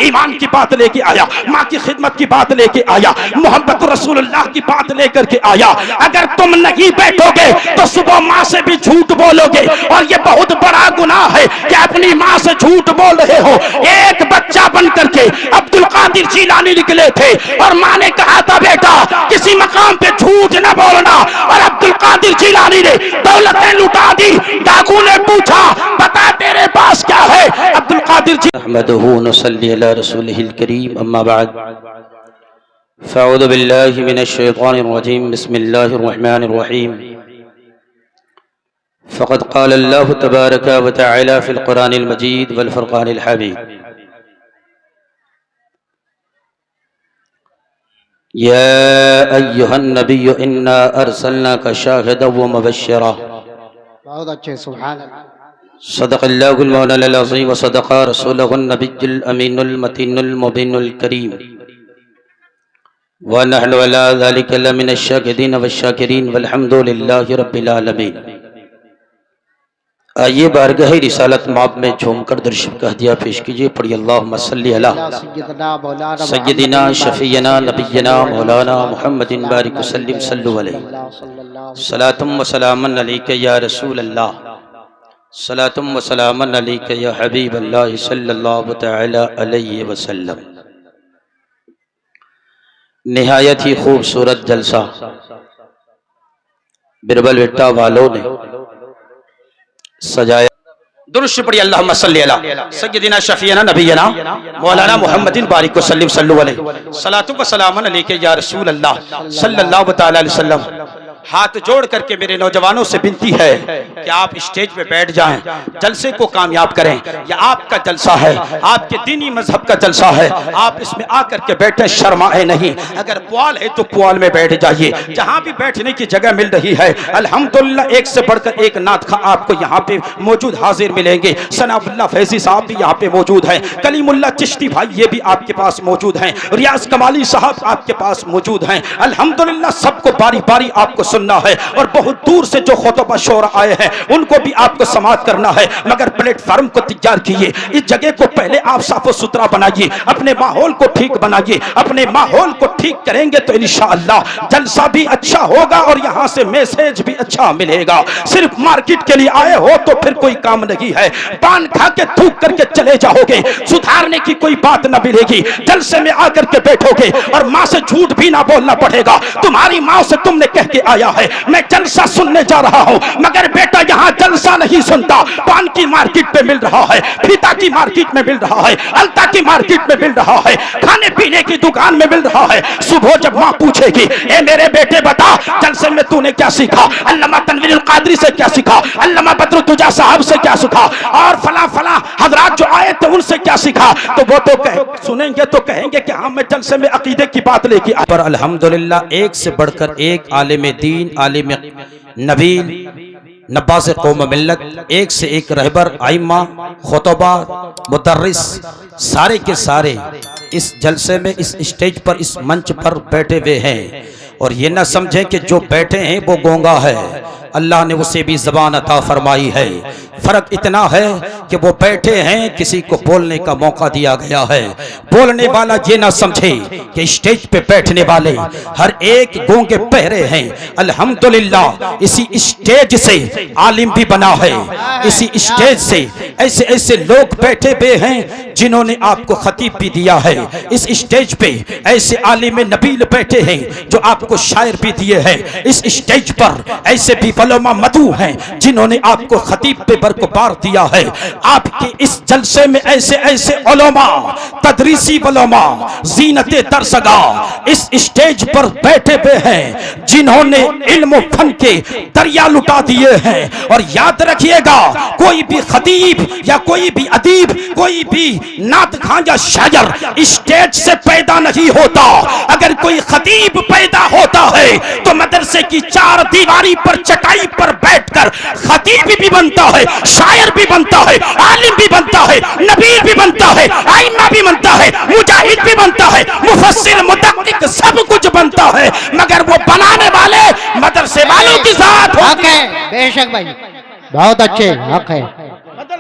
ईमान की बात लेके आया, माँ की खिदमत की बात लेके आया, मोहब्बत रसूलुल्लाह की बात लेकर के आया। अगर तुम नहीं बैठोगे तो सुबह माँ से भी झूठ बोलोगे, और ये बहुत बड़ा गुनाह है कि अपनी माँ से झूठ बोल रहे हो। एक बच्चा बन करके अब्दुल कादिर जीलानी निकले थे और माँ ने कहा था बेटा किसी मकाम पे झूठ न बोलना, और अब्दुल कादिर जीलानी ने दौलतें लुटा दी। डाकू ने पूछा बता तेरे पास क्या है? अब्दुल कादिर जी अहमदुहु व नसल्ली अला रसूलिहिल करीम, अम्मा बाद, फ़अऊज़ु बिल्लाहि मिनश शैतानिर रजीम, बिस्मिल्लाहिर रहमानिर रहीम। फ़क़द क़ाल अल्लाहु तबारक व तआला फ़िल क़ुरानिल मजीद वल फ़ुरक़ानिल हमीद, या अय्युहन नबिय्यु इन्ना अरसलनाका शाहिदन व मुबश्शिरा। बहुत अच्छे, सुभान अल्लाह। सदक़ल्लाहुल मौलाना अज़ीम व सदक़ा रसूलुहुन नबियुल अमीनुल मतीनुल मुबीनुल करीम, व नहनु अला ज़ालिका लमिनश शाकिरीन वश्शाकिरीन वल्हम्दुलिल्लाहि रब्बिल आलमीन। आइए बारगाह रिसालत माब में झूमकर दर्शन का हदिया पेश कीजिए। पढ़िए अल्लाहुम्मा सल्ली अला सय्यदिना शफ़ीना नबिय्यिना मौलाना मुहम्मदिन बारिक वसल्लिम सल्लु अलैहि। सलातुम व सलामन अलैका या रसूल अल्लाह, सलातुम व सलामन अलैका या हबीब अल्लाह सल्लल्लाहु तआला अलैहि वसल्लम। निहायत ही खूबसूरत जलसा बिरबल विट्टा वालों ने सजाया। दुरुस्त पढ़िए अल्लाहुम्मा सल्ली अला सय्यदिना शफ़ीना नबिय्यिना मौलाना मुहम्मदिन बारिक वसल्लिम सल्लु अलैहि। सलातु व सलामन अलैका या रसूल अल्लाह सल्लल्लाहु तआला अलैहि वसल्लम। हाथ जोड़ करके मेरे नौजवानों से विनती है कि आप स्टेज पे बैठ जाएं, जलसे को कामयाब करें। यह आपका जलसा है, आपके दीनी मजहब का जलसा है, आप इसमें आकर के बैठे, शर्माए नहीं। अगर पुआल है तो पुआल में बैठ जाइए, जहां भी बैठने की जगह मिल रही है। अल्हम्दुलिल्लाह एक से बढ़कर एक नात खा आपको यहाँ पे मौजूद हाजिर मिलेंगे। सनाउल्लाह फैजी साहब भी यहाँ पे मौजूद है, कलीमुल्लाह चिश्ती भाई ये भी आपके पास मौजूद हैं, रियाज कमाली साहब आपके पास मौजूद हैं। अल्हम्दुलिल्लाह सबको बारी बारी आपको सुनना है, और बहुत दूर से जो खुतबा शोरा आए हैं उनको भी आपको समाअत करना है। मगर प्लेटफार्म को तैयार कीजिए, इस जगह को पहले आप साफ सुथरा बनाइए, अपने माहौल को ठीक बनाइए। अपने माहौल को ठीक करेंगे तो इंशाअल्लाह जलसा भी अच्छा होगा और यहाँ से मैसेज भी अच्छा मिलेगा। सिर्फ मार्केट के लिए आए हो तो फिर कोई काम नहीं है, पान खा के थूक करके चले जाओगे, सुधारने की कोई बात न मिलेगी। जलसे में आकर के बैठोगे और माँ से झूठ भी ना बोलना पड़ेगा। तुम्हारी माँ से तुमने कह के आया है मैं जलसा सुनने जा रहा हूँ, मगर बेटा यहाँ जलसा नहीं सुनता। पान की मार्केट पे मिल रहा है, फीता की मार्केट में मिल रहा है, अलता की मार्केट में मिल रहा है, खाने पीने की दुकान में मिल रहा है। सुबह जब माँ पूछेगी ए मेरे बेटे बता जलसे में तूने क्या सीखा, अल्लामा तनवीरुल कादरी से क्या सीखा, अल्लामा बदरुद्दोजा साहब से क्या सीखा, और फला फला हजरात जो आए थे उनसे क्या सीखा, तो वो तो सुनेंगे तो कहेंगे कि हाँ मैं जलसे में अकीदे की बात लेके आया। पर अल्हम्दुलिल्लाह एक से बढ़कर एक आलिम दीन, आलिम नबील, नब्बाज़ कौम मिल्लत, एक से एक रहबर, आइम्मा, खुतबा, मुदर्रिस, सारे के सारे इस जलसे में, इस स्टेज पर, इस मंच पर बैठे हुए हैं। और ये ना समझें कि जो बैठे हैं वो गूंगा है, अल्लाह ने उसे भी ज़बान अता फरमाई है। फ़र्क इतना है कि वो बैठे हैं, किसी को बोलने का मौका दिया गया है। बोलने वाला ये ना समझे कि स्टेज पे बैठने वाले हर एक गूंगे पहरे हैं। अल्हम्दुलिल्लाह इसी स्टेज से आलिम भी बना है, इसी स्टेज से ऐसे ऐसे लोग बैठे हुए हैं जिन्होंने आपको खतीब भी दिया है। इस स्टेज पे ऐसे आलिम नबील बैठे हैं जो आपको शायर भी दिए हैं। इस स्टेज पर ऐसे भी उलमा मदू हैं जिन्होंने आपको खतीब पे बरकबार दिया है। आपके इस जलसे में ऐसे ऐसे उलमा, तदरीसी उलमा, जीनते दरसगा इस स्टेज पर बैठे हुए हैं जिन्होंने इल्म फन के दरिया लुटा दिए हैं। और याद रखिएगा कोई भी खतीब या कोई भी अदीब, कोई भी नात खां या शायर स्टेज से पैदा नहीं होता। अगर कोई खतीब पैदा होता है तो मदरसे की चार दीवारी पर चटाई पर बैठकर खतीब भी बनता है, शायर भी बनता है, आलिम भी बनता है, नबी भी बनता है, आइमा भी बनता है, मुजाहिद भी बनता है, मुफस्सिर, मुदक्किक सब कुछ बनता है। मगर वो बनाने वाले मदरसे वालों की जात होती है। बेशक भाई, बहुत अच्छे हक है।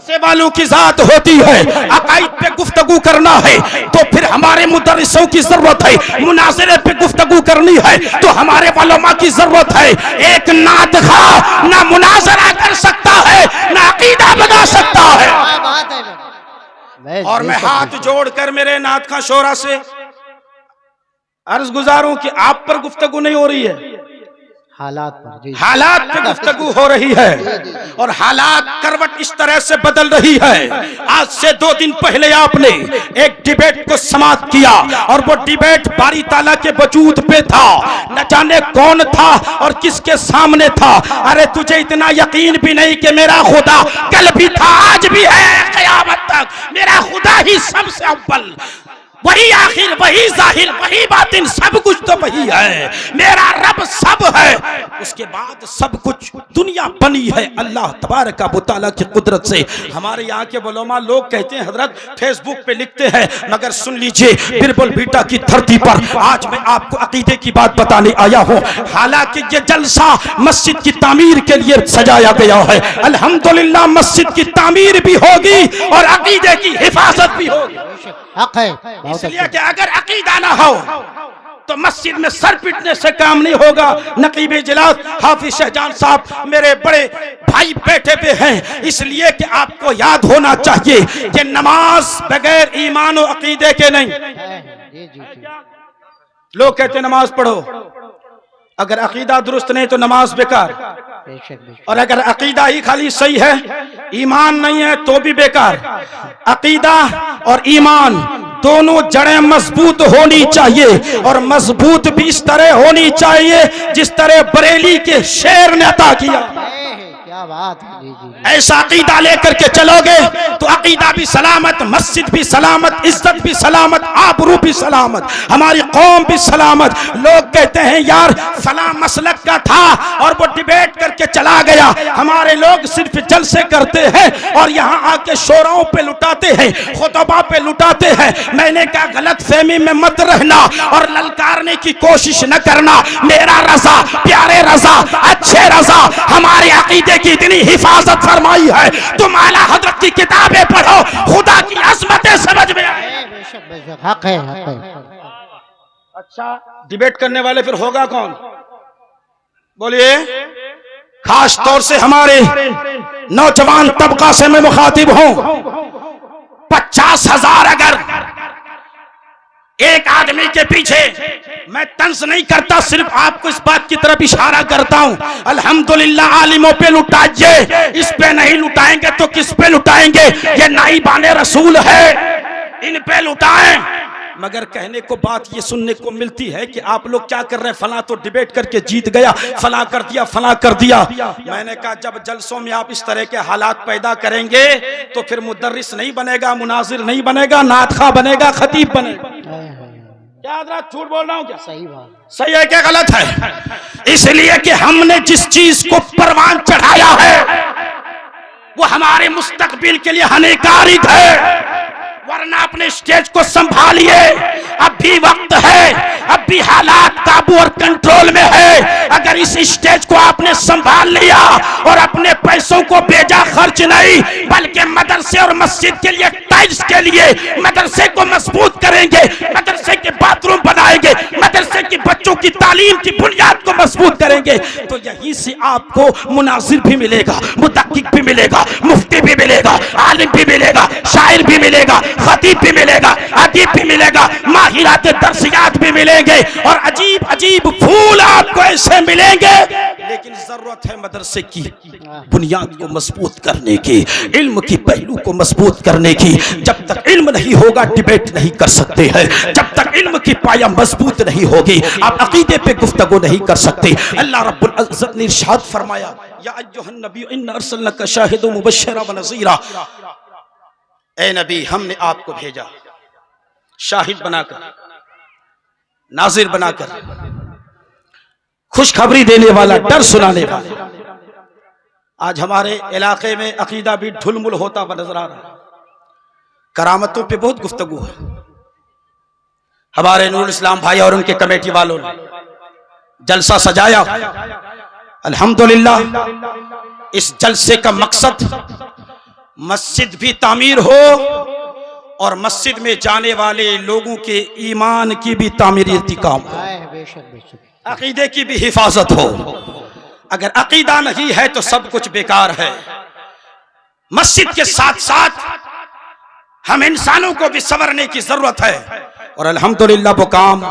से वालों की जात होती है, अकाइद पे गुफ्तगू करना है तो फिर हमारे मुदर्रिसों की जरूरत है, मुनाज़िरे पे गुफ्तगू करनी है तो हमारे उलमा की जरूरत है। एक नात खा ना मुनाज़रा कर सकता है ना अकीदा बना सकता है। क्या बात है। और मैं हाथ जोड़कर मेरे नात खा शोरा से अर्ज गुजार हूं कि आप पर गुफ्तगू नहीं हो रही है, हालात पर जी, हालात पे गुफ्तगू हो रही है और हालात करवट इस तरह से बदल रही है। आज से 2 दिन पहले आपने एक डिबेट को समाप्त किया और वो डिबेट बारी ताला के वजूद पे था, न जाने कौन था और किसके सामने था। अरे तुझे इतना यकीन भी नहीं कि मेरा खुदा कल भी था आज भी है क़यामत तक, मेरा खुदा ही सबसे अव्वल, वही आखिर, वही जाहिर, वही बातिन, सब कुछ तो वही है। मेरा रब सब है, उसके बाद सब कुछ दुनिया बनी है अल्लाह तबारक व तआला की कुदरत से। हमारे यहाँ के उलमा लोग कहते हैं हजरत फेसबुक पे लिखते हैं, मगर सुन लीजिए बिरबल बीटा की धरती पर आज मैं आपको अकीदे की बात बताने आया हूँ। हालांकि ये जलसा मस्जिद की तामीर के लिए सजाया गया है, अल्हम्दुलिल्लाह मस्जिद की तामीर भी होगी और अकीदे की हिफाजत भी होगी। हक है। इसलिए कि अगर अकीदा ना हो तो मस्जिद में सर पीटने से काम नहीं होगा। नकीब इजलास हाफिज शहजान साहब मेरे बड़े भाई बैठे पे हैं, इसलिए कि आपको याद होना चाहिए कि नमाज बगैर ईमान और अकीदे के नहीं। जी जी जी, लोग कहते हैं नमाज पढ़ो, अगर अकीदा दुरुस्त नहीं तो नमाज बेकार, बेशक बेशक। और अगर अकीदा ही खाली सही है ईमान नहीं है तो भी बेकार। अकीदा और ईमान दोनों जड़ें मजबूत होनी चाहिए और मजबूत भी इस तरह होनी चाहिए जिस तरह बरेली के शेर ने अता किया। क्या बात है। जी जी, ऐसा अकीदा लेकर के चलोगे तो अकीदा भी सलामत, मस्जिद भी सलामत, इज्जत भी सलामत, आबरू भी सलामत, हमारी कौम भी सलामत। लोग कहते हैं यार फला मसलक का था और वो डिबेट करके चला गया। हमारे लोग सिर्फ जलसे करते हैं और यहाँ आके शोराओं पे लुटाते हैं, खुतबा पे लुटाते हैं। मैंने कहा गलत फहमी में मत रहना और ललकारने की कोशिश न करना। मेरा रजा, प्यारे रजा, अच्छे रजा हमारे अकीदे की इतनी हिफाजत फरमाई है। तुम आला हजरत की किताबें पढ़ो, खुदा की अज़मतें समझ में आए। बेशक बेशक, हक है हक है। अच्छा डिबेट करने वाले फिर होगा कौन बोलिए? खास तौर से हमारे नौजवान तबका से मैं मुखातिब हूं। 50,000 अगर एक आदमी के पीछे, मैं तंज नहीं करता, सिर्फ आपको इस बात की तरफ इशारा करता हूं। अल्हम्दुलिल्लाह आलिमों पे लुटाइए, इस पे नहीं लुटाएंगे तो किस पे लुटाएंगे? ये नाइबाने रसूल है, इन पे लुटाएं। मगर कहने को बात ये सुनने को मिलती है कि आप लोग क्या कर रहे हैं, फला तो डिबेट करके जीत गया, फला कर दिया, फला कर दिया। मैंने कहा जब जलसों में आप इस तरह के हालात पैदा करेंगे तो फिर मुदर्रिस नहीं बनेगा, मुनाजिर नहीं बनेगा, नातखा बनेगा, खतीब बनेगा। क्या हज़रत झूठ बोल रहा हूँ क्या? सही बात, सही है क्या गलत है? इसलिए कि हमने जिस चीज को परवान चढ़ाया है वो हमारे मुस्तकबिल के लिए हानिकारक है, वरना अपने स्टेज को संभालिए, अब भी वक्त है, अब भी हालात काबू और कंट्रोल में है। अगर इस स्टेज को आपने संभाल लिया और अपने पैसों को बेजा खर्च नहीं बल्कि मदरसे और मस्जिद के लिए, टाइल्स के लिए मदरसे को मजबूत करेंगे, मदरसे के बाथरूम बनाएंगे, मदरसे की बच्चों की तालीम की बुनियाद को मजबूत करेंगे, तो यहीं से आपको मुनाजिर भी मिलेगा, मुदक्किक भी मिलेगा, मुफ्ती भी मिलेगा, आलिम भी मिलेगा, शायर भी मिलेगा, खतीब भी मिलेगा, अदीब भी मिलेगा, माहिरात दर्सियात भी मिलेंगे और अजीब अजीब फूल आपको ऐसे मिलेंगे। लेकिन जरूरत है मदरसे की बुनियाद को मजबूत करने की, इल्म की पहलू को मजबूत करने की। जब तक इल्म नहीं होगा डिबेट नहीं कर सकते हैं, जब तक इल्म की पाया मजबूत नहीं होगी आप अकीदे पे गुफ्तगू नहीं कर सकते। अल्लाह रब्बुल इज्जत ने इरशाद फरमाया या अय्युहन नबी इन्ना अरसलनाका शाहिदन मुबश्शिरन व नज़ीरा, ए नबी हमने आपको भेजा शाहिद बनाकर, नाजिर बनाकर, खुशखबरी देने वाला, डर सुनाने वाला। आज हमारे इलाके में अकीदा भी ढुलमुल होता हुआ नजर आ रहा है। करामतों पे बहुत गुफ्तगू है। हमारे नूरुल इस्लाम भाई और उनके कमेटी वालों ने जलसा सजाया, अल्हम्दुलिल्लाह। इस जलसे का मकसद मस्जिद भी तामीर हो और मस्जिद में जाने वाले लोगों के ईमान की भी तामीरी काम हो, बेशक बेशक, अकीदे की भी हिफाजत हो। अगर अकीदा नहीं है तो सब कुछ बेकार है। मस्जिद के साथ साथ हम इंसानों को भी संवरने की जरूरत है और अल्हम्दुलिल्लाह वो काम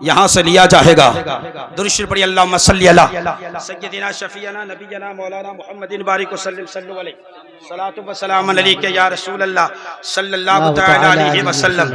यहां से लिया जाएगा। दुरूद शरीफ पढ़िए, अल्लाहुम्मा सल्ली अला सय्यदिना शफीना नबीना मौलाना मुहम्मदिन बारिक वसल्लम सल्लल्लाहु अलैहि सलातु व सलाम अलैका या रसूल अल्लाह सल्लल्लाहु तआला अलैहि वसल्लम।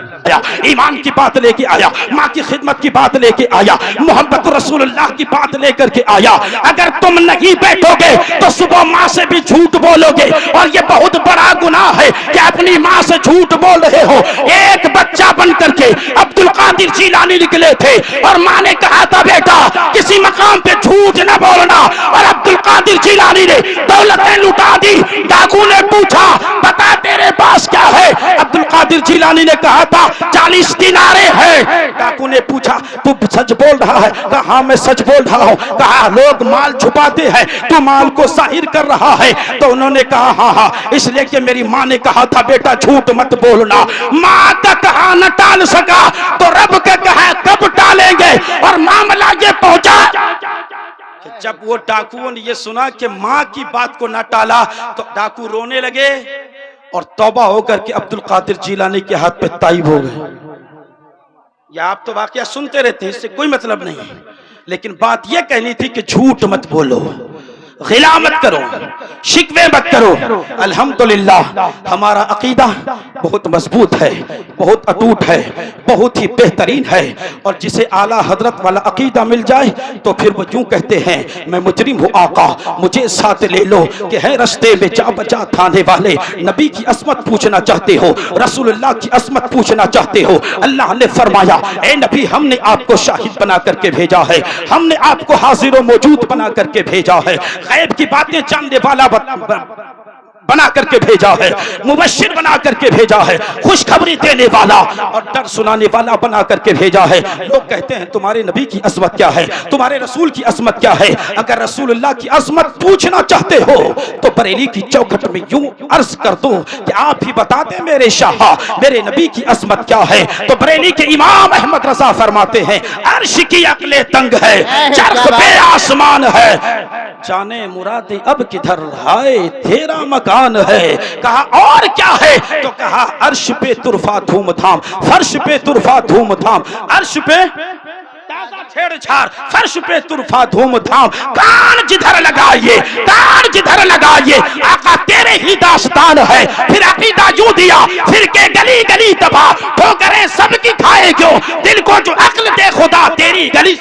ईमान की बात लेके आया, माँ की खिदमत की बात लेके आया, मोहब्बत रसूलुल्लाह की बात लेकर के आया। अगर तुम नहीं बैठोगे तो सुबह माँ से भी झूठ बोलोगे और ये बहुत बड़ा गुनाह है कि अपनी माँ से झूठ बोल रहे हो। एक बच्चा बन करके अब्दुल कादिर जीलानी निकले थे और माँ ने कहा था बेटा किसी मकाम पे झूठ न बोलना, और अब्दुल कादिर जीलानी ने दौलतें लुटा दी। डाकू ने पूछा बता तेरे पास क्या है? अब्दुल कादिर जीलानी ने कहा था 40 दिनारे हैं। डाकू ने पूछा तू सच बोल रहा है? कहा हाँ मैं सच बोल रहा हूँ। कहा लोग माल छुपाते हैं, तू माल को जाहिर कर रहा है? तो उन्होंने कहा हाँ हाँ, इसलिए कि मेरी माँ ने कहा था बेटा झूठ मत बोलना। माँ का कहा न टाल सका तो रब का कहा कब टालेंगे, और मामला ये पहुंचा जब वो डाकुओं ने ये सुना कि माँ की बात को न टाला तो डाकू रोने लगे और तौबा होकर के अब्दुल कादिर जीलानी के हाथ पे ताइब हो गए। या आप तो वाकया सुनते रहते हैं, इससे कोई मतलब नहीं, लेकिन बात यह कहनी थी कि झूठ मत बोलो, गिला मत करो, शिकवे मत करो। अल्हम्दुलिल्लाह हमारा अकीदा बहुत मजबूत है, बहुत अटूट है, बहुत ही बेहतरीन है, और जिसे आला हजरत वाला अकीदा मिल जाए तो फिर वो यूं कहते हैं मैं मुजरिम हूँ आका मुझे साथ ले लो, कि है रस्ते में जा बजा थाने वाले। नबी की असमत पूछना चाहते हो, रसूलुल्लाह की असमत पूछना चाहते हो, अल्लाह ने फरमाया ए नबी हमने आपको शाहिद बना करके भेजा है, हमने आपको हाजिर व मौजूद बना करके भेजा है, गैब की बातें जानने वाला बना करके भेजा है, मुबश्शिर बना करके भेजा है, खुशखबरी देने वाला और डर सुनाने वाला बना करके भेजा है। लोग कहते हैं तुम्हारे नबी की अजमत क्या है, तुम्हारे रसूल की अजमत क्या है? अगर रसूलुल्लाह की अजमत पूछना चाहते हो तो बरेली की चौखट में यूं अर्ज कर दो कि आप ही बता दें मेरे शाह मेरे नबी की अजमत क्या है। तो बरेली के इमाम अहमद रजा फरमाते हैं अर्श की अकले तंग है, चरख पे आसमान है, जाने मुरादे अब किधर हाय तेरा मकान है। कहा और क्या है? तो कहा अर्श पे तुरफा धूमधाम, फर्श पे तुरफा धूमधाम, अर्श पे ताजा छेड़छाड़, फर्श पे तुरफा धूमधाम, कान जिधर लगाइए कान जिधर लगाइए आका तेरे ही दास्तान है। फिर अकीदा यूं दिया फिर के गली गली दबा ठोकरें सबकी खाए क्यों, दिल को जो अक्ल दे खुदा तेरी गली